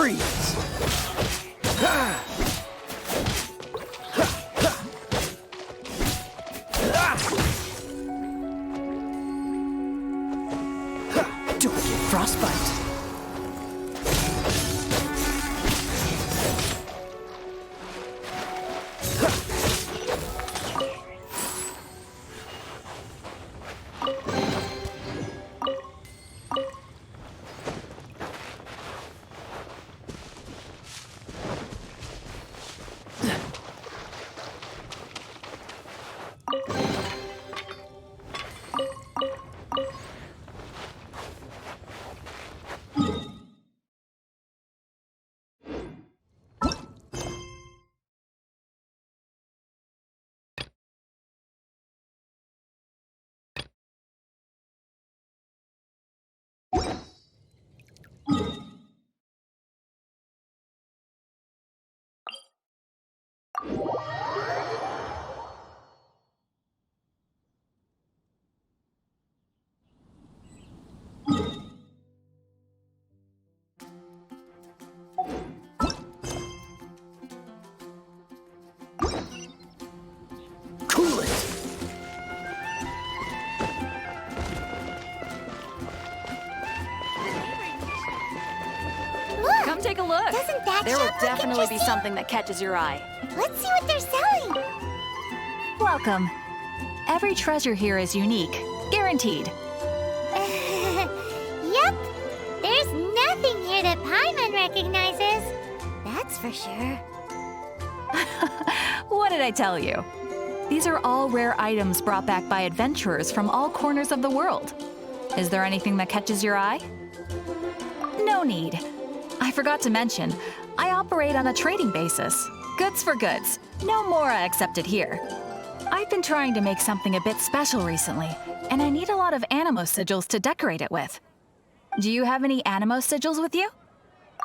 Freeze! Don't get frostbite. Cool it! Look! Come take a look. Doesn't that There will shop look definitely be interesting? something that catches your eye. Let's see what they're selling. Welcome. Every treasure here is unique, guaranteed. Yep. There's nothing here that Paimon recognizes. That's for sure. What did I tell you? These are all rare items brought back by adventurers from all corners of the world. Is there anything that catches your eye? No need. I forgot to mention, I operate on a trading basis. Goods for goods. No Mora accepted here. I've been trying to make something a bit special recently, and I need a lot of animo sigils to decorate it with. Do you have any animo sigils with you?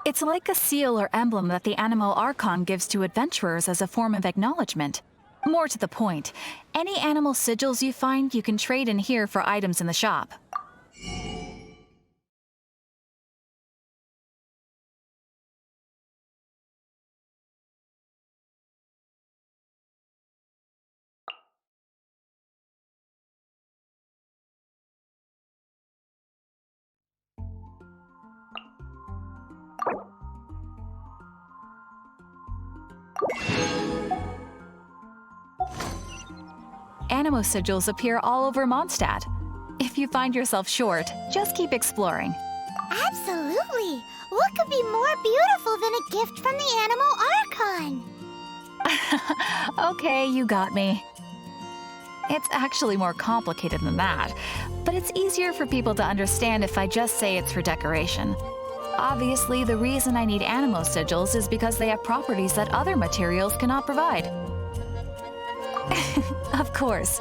It's like a seal or emblem that the Animo Archon gives to adventurers as a form of acknowledgement. More to the point, any animal sigils you find you can trade in here for items in the shop. Animo sigils appear all over Mondstadt. If you find yourself short, just keep exploring. Absolutely. What could be more beautiful than a gift from the Animal Archon? Okay, you got me. It's actually more complicated than that, but it's easier for people to understand if I just say it's for decoration. Obviously, the reason I need animo sigils is because they have properties that other materials cannot provide. Of course.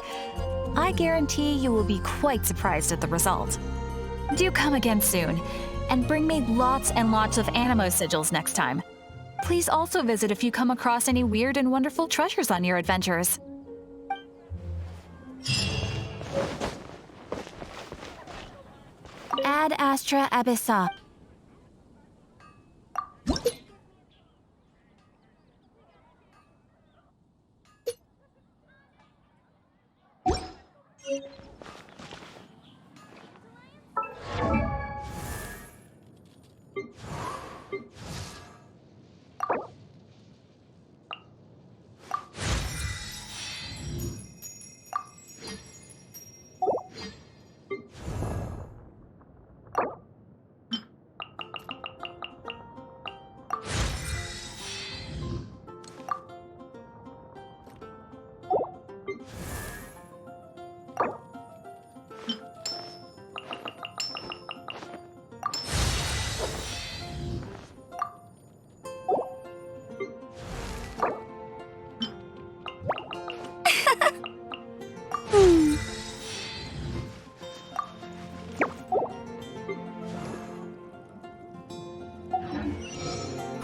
I guarantee you will be quite surprised at the result. Do come again soon, and bring me lots and lots of animo sigils next time. Please also visit if you come across any weird and wonderful treasures on your adventures. Ad Astra Abyssa.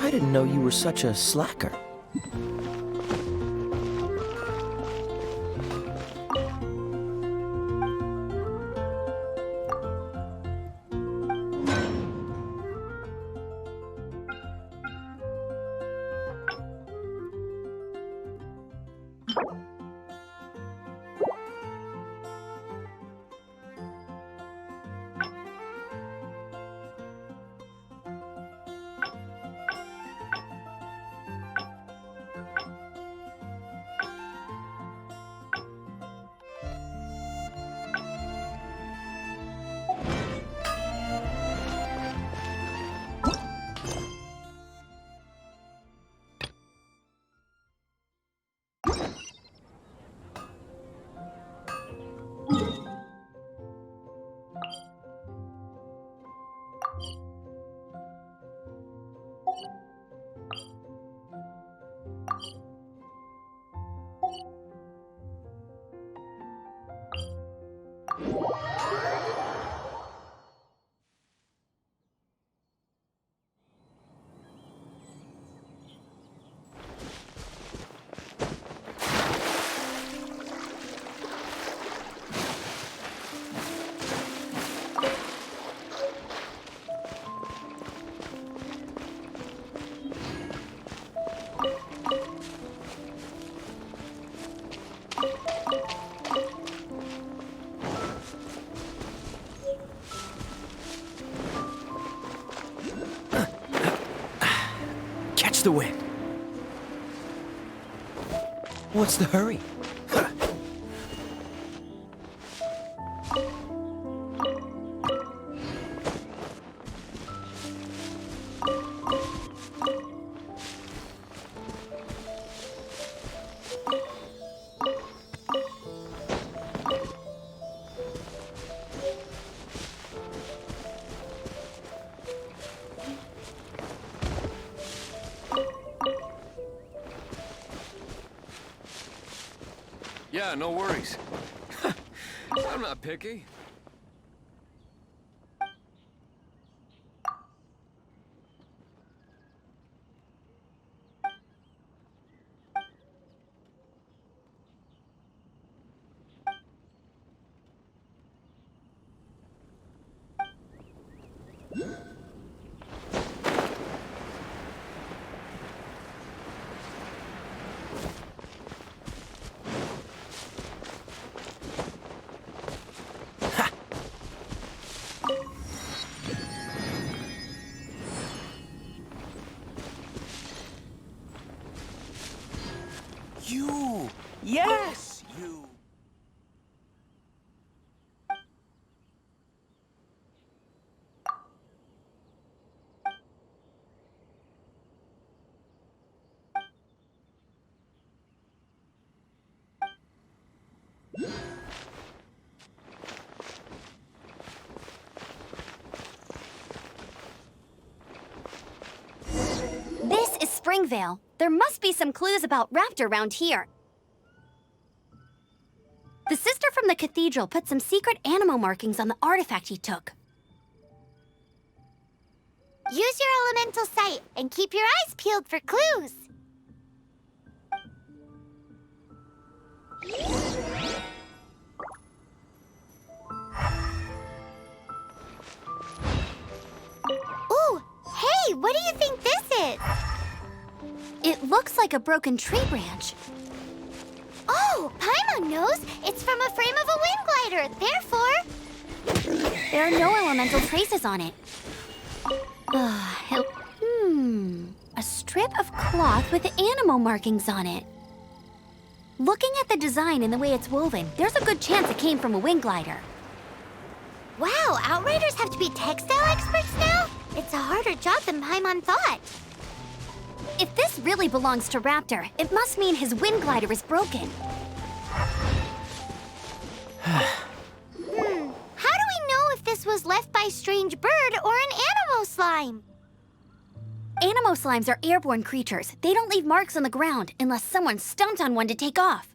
I didn't know you were such a slacker. Watch the wind. What's the hurry? Yeah, no worries. I'm not picky. You! Yes, you! This is Springvale. There must be some clues about Raptor around here. The sister from the cathedral put some secret animal markings on the artifact he took. Use your elemental sight and keep your eyes peeled for clues. Ooh, hey, what do you think this is? It looks like a broken tree branch. Oh, Paimon knows. It's from a frame of a wind glider. Therefore, there are no elemental traces on it. A strip of cloth with animal markings on it. Looking at the design and the way it's woven, there's a good chance it came from a wind glider. Wow, Outriders have to be textile experts now? It's a harder job than Paimon thought. If this really belongs to Raptor, it must mean his wind glider is broken. How do we know if this was left by a strange bird or an animal slime? Animo slimes are airborne creatures. They don't leave marks on the ground unless someone stomped on one to take off.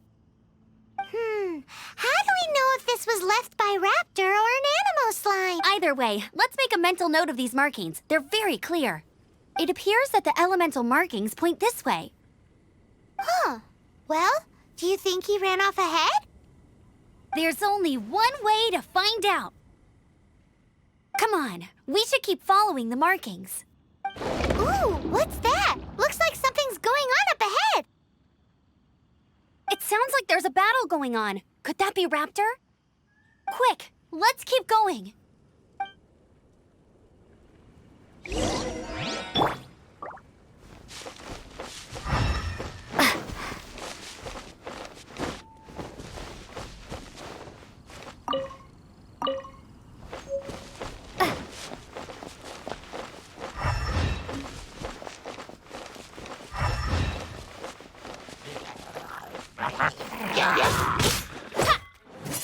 How do we know if this was left by Raptor or an animal slime? Either way, let's make a mental note of these markings. They're very clear. It appears that the elemental markings point this way. Well, do you think he ran off ahead? There's only one way to find out. Come on, we should keep following the markings. Ooh, what's that? Looks like something's going on up ahead. It sounds like there's a battle going on. Could that be Raptor? Quick, let's keep going.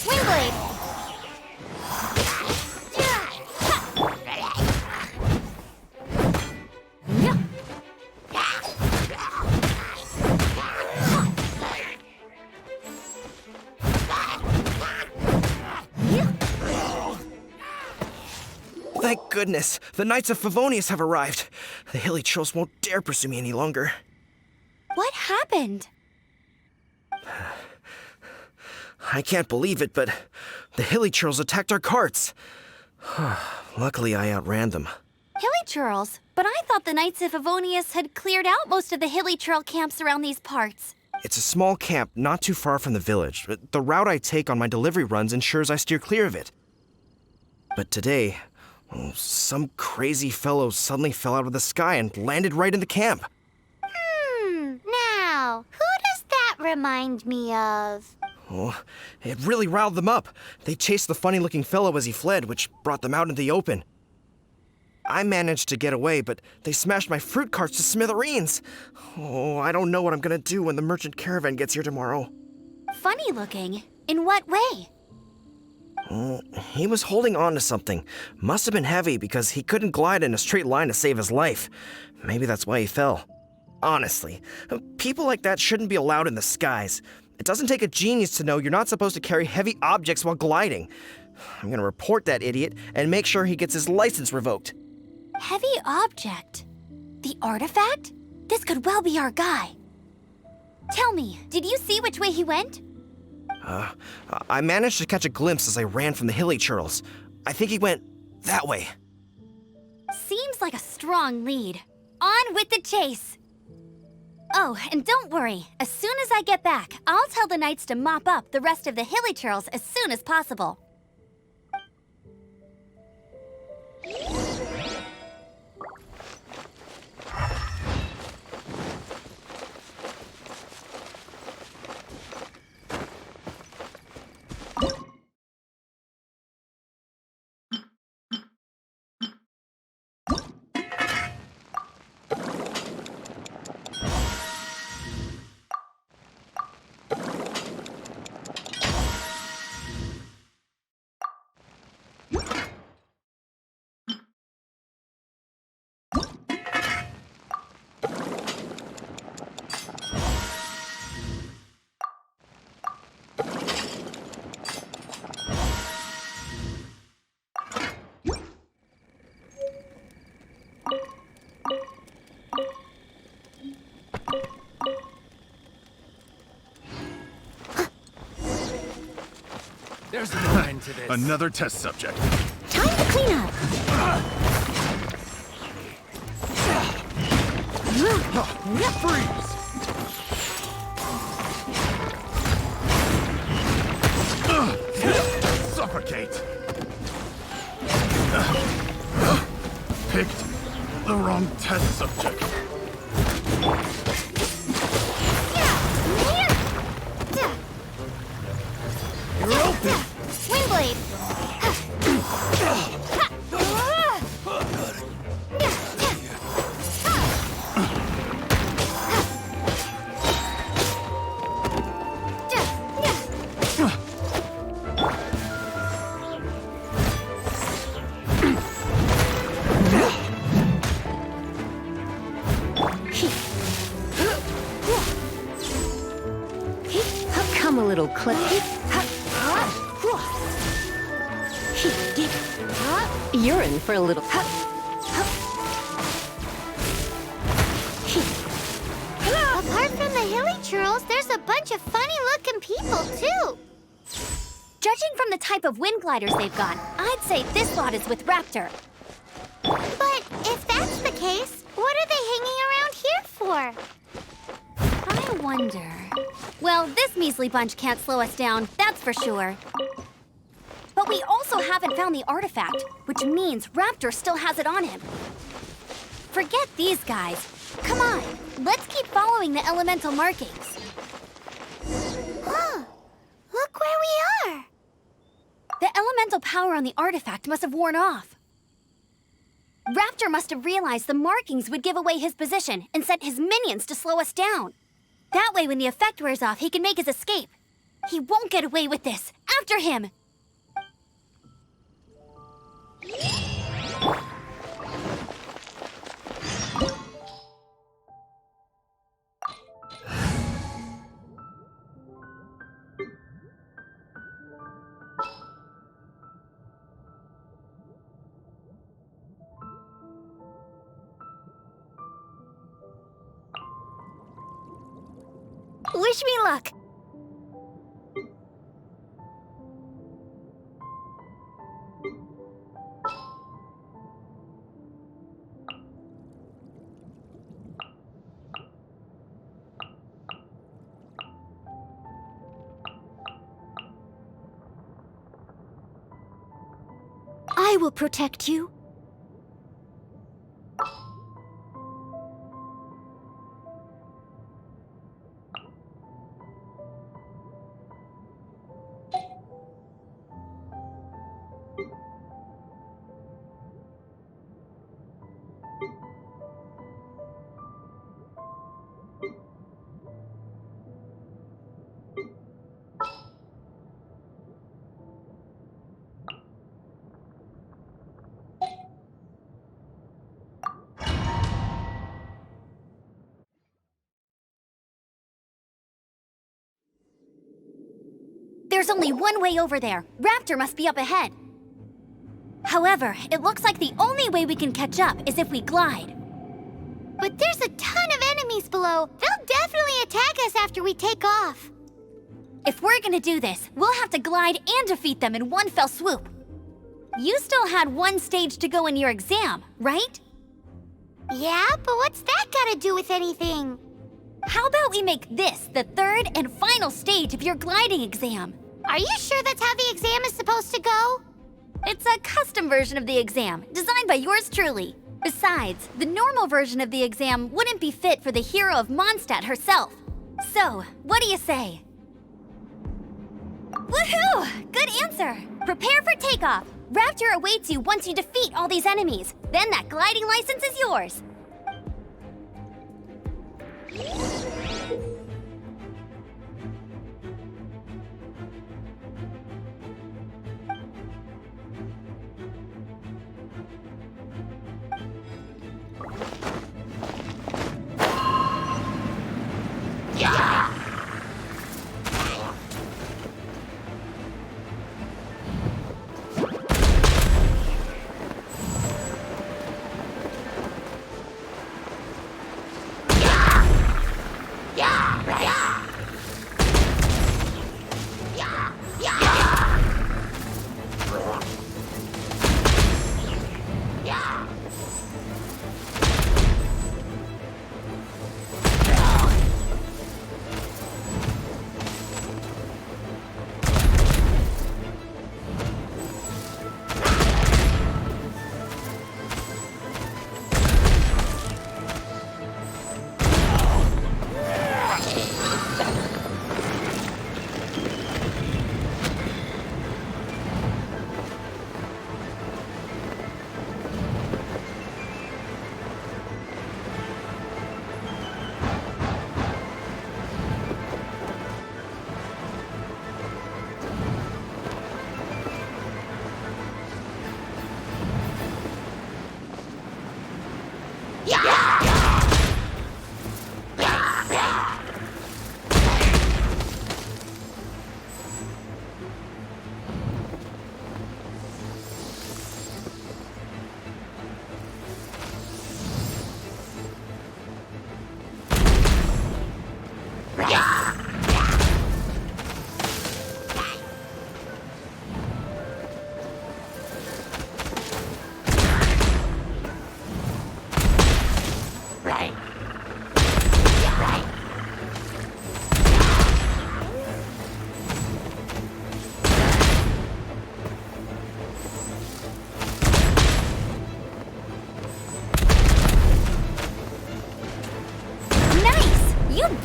Wingblade! Thank goodness, the Knights of Favonius have arrived. The hilly trolls won't dare pursue me any longer. What happened? I can't believe it, but the hilly trolls attacked our carts. Luckily, I outran them. Hilly Churls? But I thought the Knights of Favonius had cleared out most of the Hilly Churl camps around these parts. It's a small camp not too far from the village. The route I take on my delivery runs ensures I steer clear of it. But today, some crazy fellow suddenly fell out of the sky and landed right in the camp. remind me of? Oh, it really riled them up. They chased the funny-looking fellow as he fled, which brought them out in the open. I managed to get away, but they smashed my fruit carts to smithereens. Oh, I don't know what I'm gonna do when the merchant caravan gets here tomorrow. Funny looking? In what way? He was holding on to something. Must have been heavy because he couldn't glide in a straight line to save his life. Maybe that's why he fell. Honestly, people like that shouldn't be allowed in the skies. It doesn't take a genius to know you're not supposed to carry heavy objects while gliding. I'm gonna report that idiot and make sure he gets his license revoked. Heavy object? The artifact? This could well be our guy. Tell me, did you see which way he went? I managed to catch a glimpse as I ran from the hilly churls. I think he went that way. Seems like a strong lead. On with the chase! Oh, and don't worry. As soon as I get back, I'll tell the knights to mop up the rest of the hilly churls as soon as possible. There's no end to this. Another test subject. Time to clean up! Freeze! Suffocate! Picked the wrong test subject. You're open! Windblade! Come a little clip. You're in for a little. Apart from the hilly churls, there's a bunch of funny-looking people, too. Judging from the type of wind gliders they've got, I'd say this lot is with Raptor. But if that's the case, what are they hanging around here for? I wonder. Well, this measly bunch can't slow us down, that's for sure. But we also haven't found the artifact, which means Raptor still has it on him. Forget these guys. Come on, let's keep following the elemental markings. Oh, look where we are. The elemental power on the artifact must have worn off. Raptor must have realized the markings would give away his position and sent his minions to slow us down. That way, when the effect wears off, he can make his escape. He won't get away with this. After him! Wish me luck! I will protect you. There's only one way over there. Raptor must be up ahead. However, it looks like the only way we can catch up is if we glide. But there's a ton of enemies below. They'll definitely attack us after we take off. If we're gonna do this, we'll have to glide and defeat them in one fell swoop. You still had one stage to go in your exam, right? Yeah, but what's that gotta do with anything? How about we make this the third and final stage of your gliding exam? Are you sure that's how the exam is supposed to go? It's a custom version of the exam, designed by yours truly. Besides, the normal version of the exam wouldn't be fit for the hero of Mondstadt herself. So, what do you say? Woohoo! Good answer! Prepare for takeoff. Raptor awaits you once you defeat all these enemies. Then that gliding license is yours.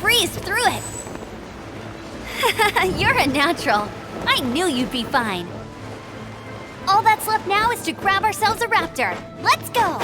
Breezed through it. You're a natural. I knew you'd be fine. All that's left now is to grab ourselves a raptor. Let's go!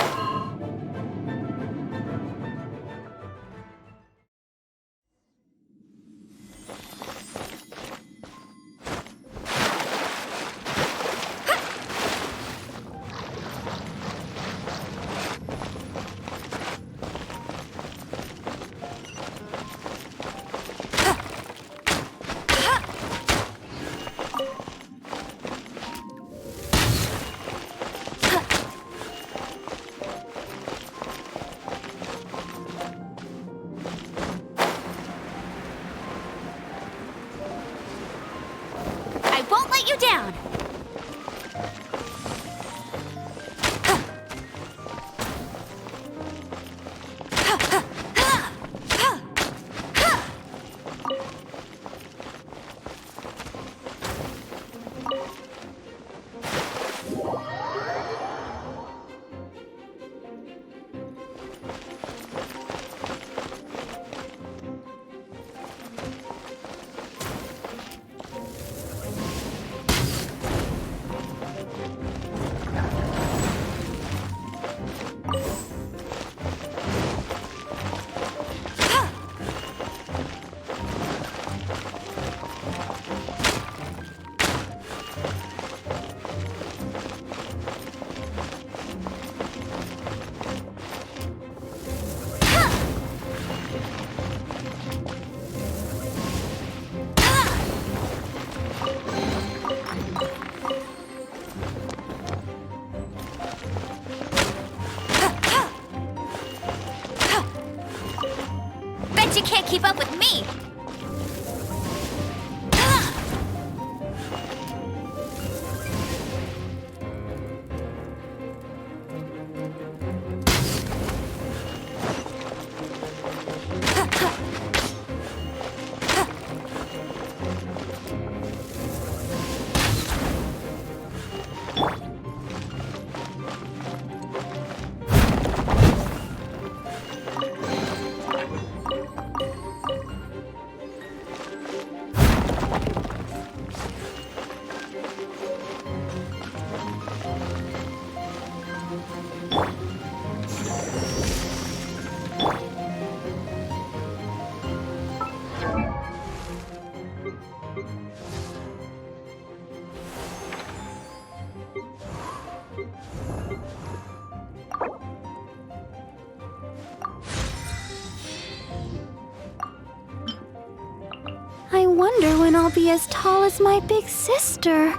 wonder when I'll be as tall as my big sister.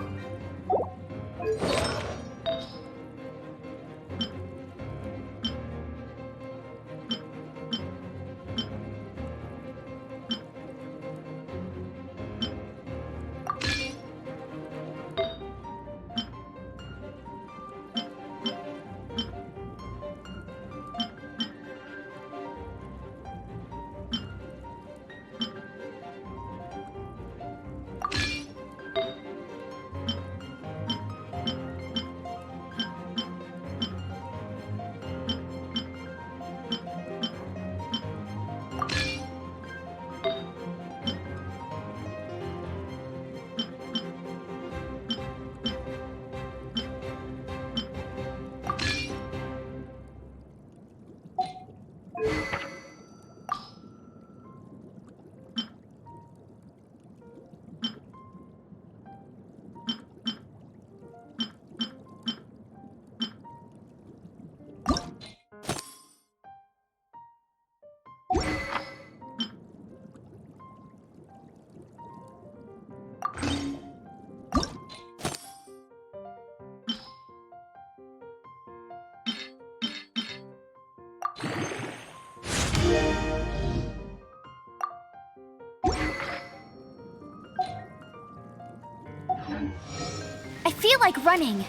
I feel like running.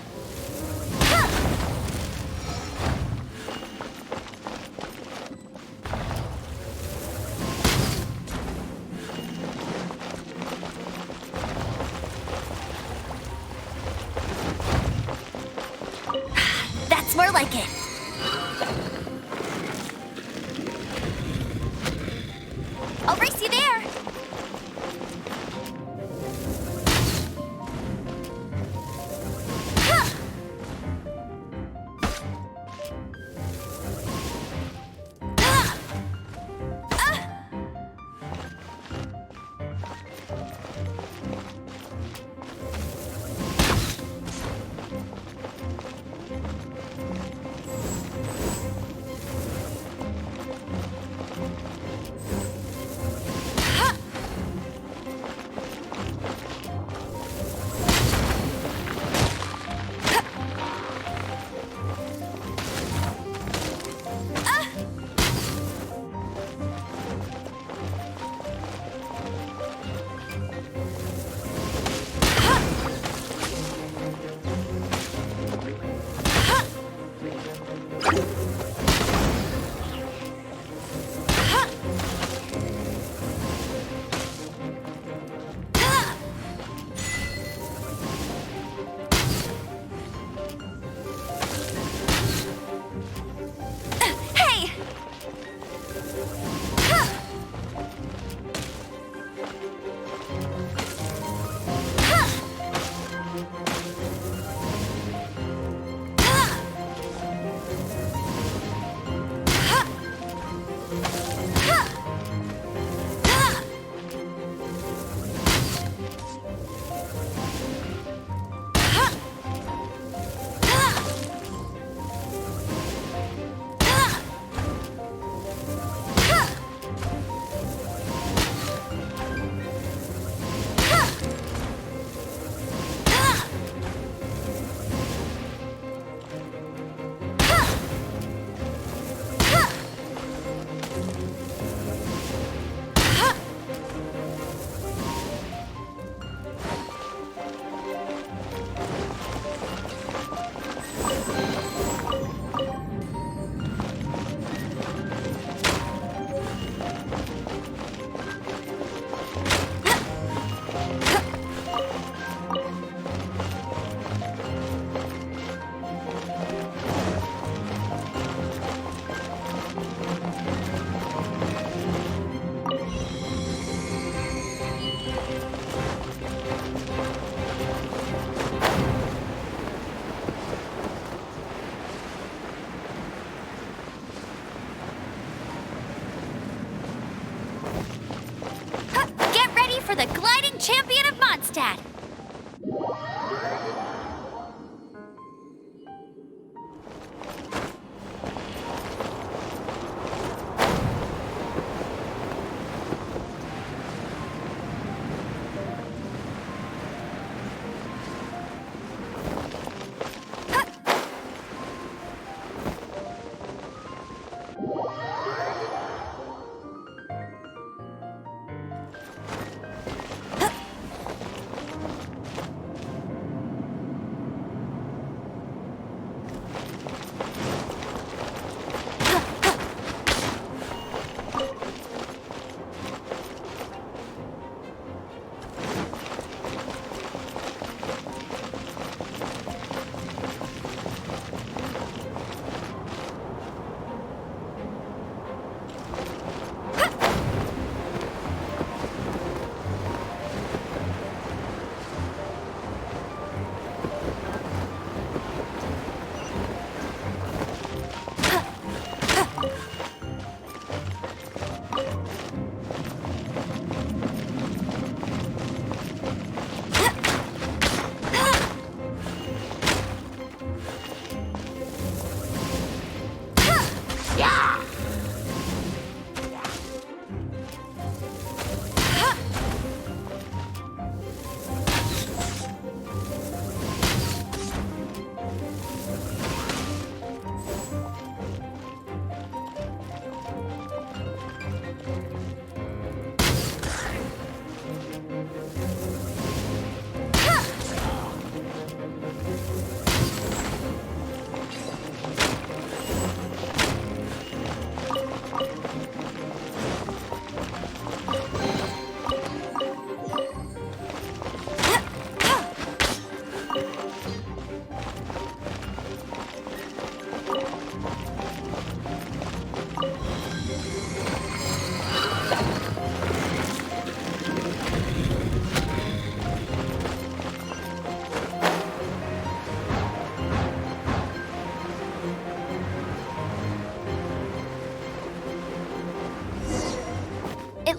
That's more like it. I'll race you there.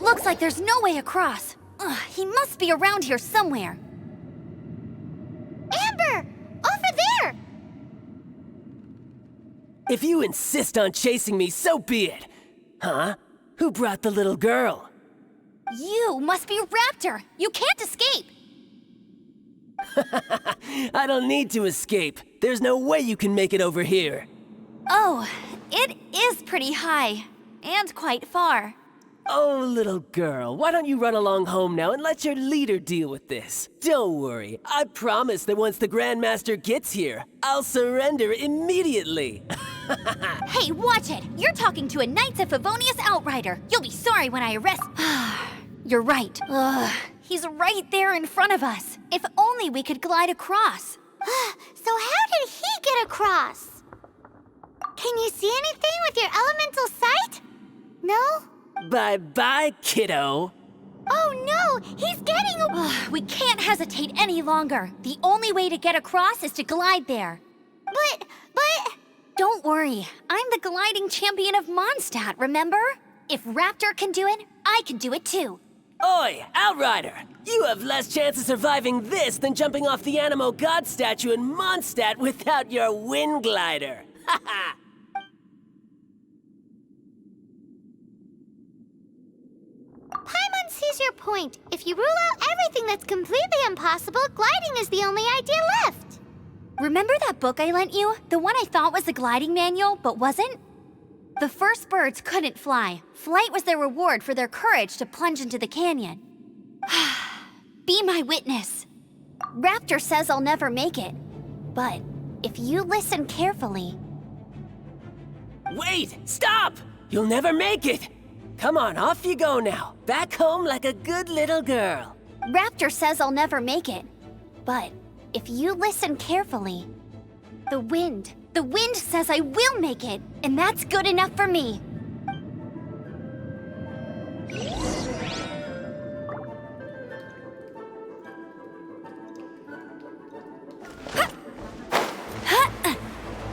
Looks like there's no way across. Ugh, he must be around here somewhere. Amber! Over there! If you insist on chasing me, so be it. Huh? Who brought the little girl? You must be Raptor! You can't escape! I don't need to escape. There's no way you can make it over here. Oh, it is pretty high. And quite far. Oh, little girl, why don't you run along home now and let your leader deal with this? Don't worry, I promise that once the Grandmaster gets here, I'll surrender immediately. Hey, watch it! You're talking to a Knights of Favonius outrider. You'll be sorry when I arrest... You're right. Ugh, he's right there in front of us. If only we could glide across. So how did he get across? Can you see anything with your elemental sight? No? Bye-bye, kiddo. Oh no! He's getting a... We can't hesitate any longer. The only way to get across is to glide there. But... Don't worry. I'm the gliding champion of Mondstadt, remember? If Raptor can do it, I can do it too. Oi, Outrider! You have less chance of surviving this than jumping off the Animo God statue in Mondstadt without your wind glider. Haha! Paimon sees your point. If you rule out everything that's completely impossible, gliding is the only idea left. Remember that book I lent you? The one I thought was the gliding manual, but wasn't? The first birds couldn't fly. Flight was their reward for their courage to plunge into the canyon. Be my witness. Raptor says I'll never make it. But if you listen carefully... Wait! Stop! You'll never make it! Come on, off you go now. Back home like a good little girl. Raptor says I'll never make it. But if you listen carefully, the wind says I will make it, and that's good enough for me.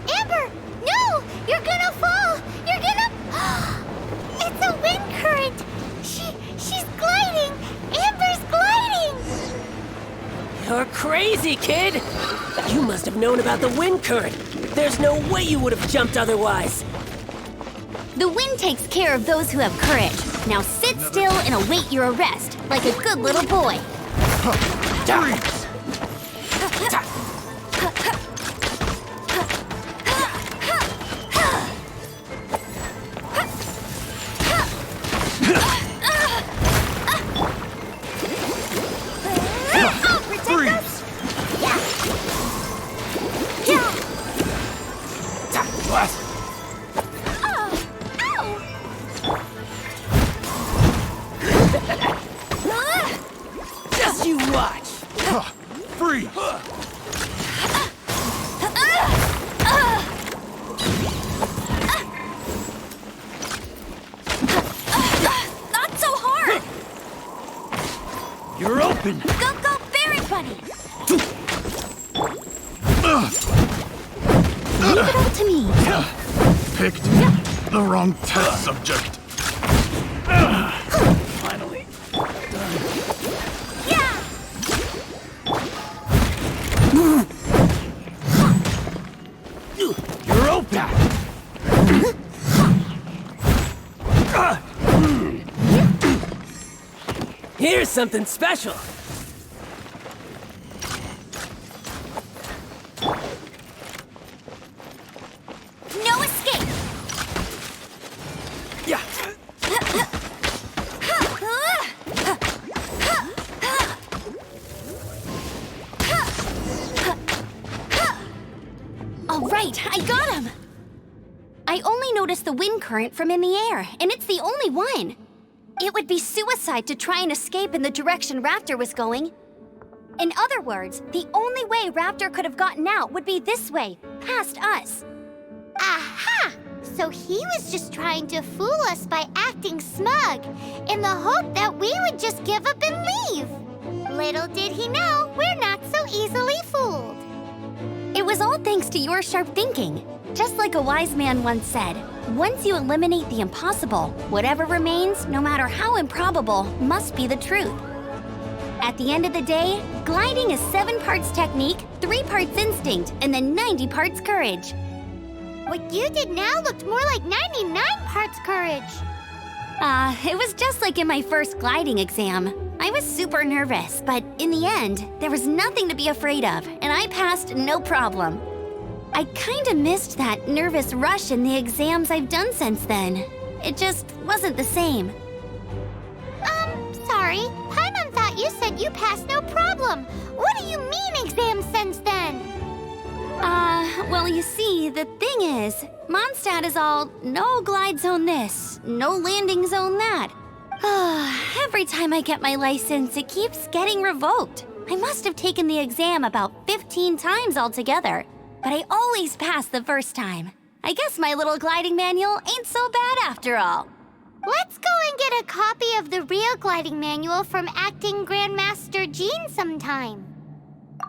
Amber, no! You're gonna fall! You're gonna... It's a wind current! She's gliding! Amber's gliding! You're crazy, kid! You must have known about the wind current. There's no way you would have jumped otherwise. The wind takes care of those who have courage. Now sit still and await your arrest, like a good little boy. Freeze! Freeze! Blast! Just you watch! Freeze! Not so hard! You're open! Go, Berry Bunny! Leave it all to me. Picked the wrong test subject. Finally. Yeah! You're open! Here's something special. No escape! Yeah. All right, I got him! I only noticed the wind current from in the air, and it's the only one. It would be suicide to try and escape in the direction Raptor was going. In other words, the only way Raptor could have gotten out would be this way, past us. Aha! So he was just trying to fool us by acting smug, in the hope that we would just give up and leave. Little did he know, we're not so easily fooled. It was all thanks to your sharp thinking. Just like a wise man once said, Once you eliminate the impossible, whatever remains, no matter how improbable, must be the truth. At the end of the day, gliding is 7 parts technique, 3 parts instinct, and then 90 parts courage. What you did now looked more like 99 parts courage. It was just like in my first gliding exam. I was super nervous, but in the end, there was nothing to be afraid of, and I passed no problem. I kinda missed that nervous rush in the exams I've done since then. It just wasn't the same. Sorry. Paimon thought you said you passed no problem. What do you mean exams since then? Well, you see, the thing is, Mondstadt is all no glide zone this, no landing zone that. Every time I get my license, it keeps getting revoked. I must have taken the exam about 15 times altogether, but I always pass the first time. I guess my little gliding manual ain't so bad after all. Let's go and get a copy of the real gliding manual from Acting Grandmaster Jean sometime.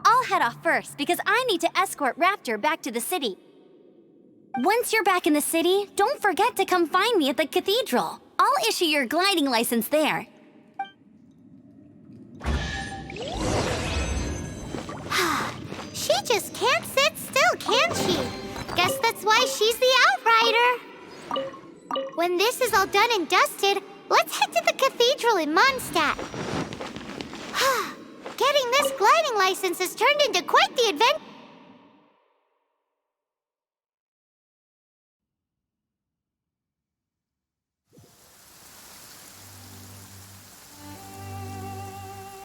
I'll head off first because I need to escort Raptor back to the city. Once you're back in the city, don't forget to come find me at the cathedral. I'll issue your gliding license there. She just can't sit still, can she? Guess that's why she's the outrider. When this is all done and dusted, let's head to the cathedral in Mondstadt. Getting this gliding license has turned into quite the adventure.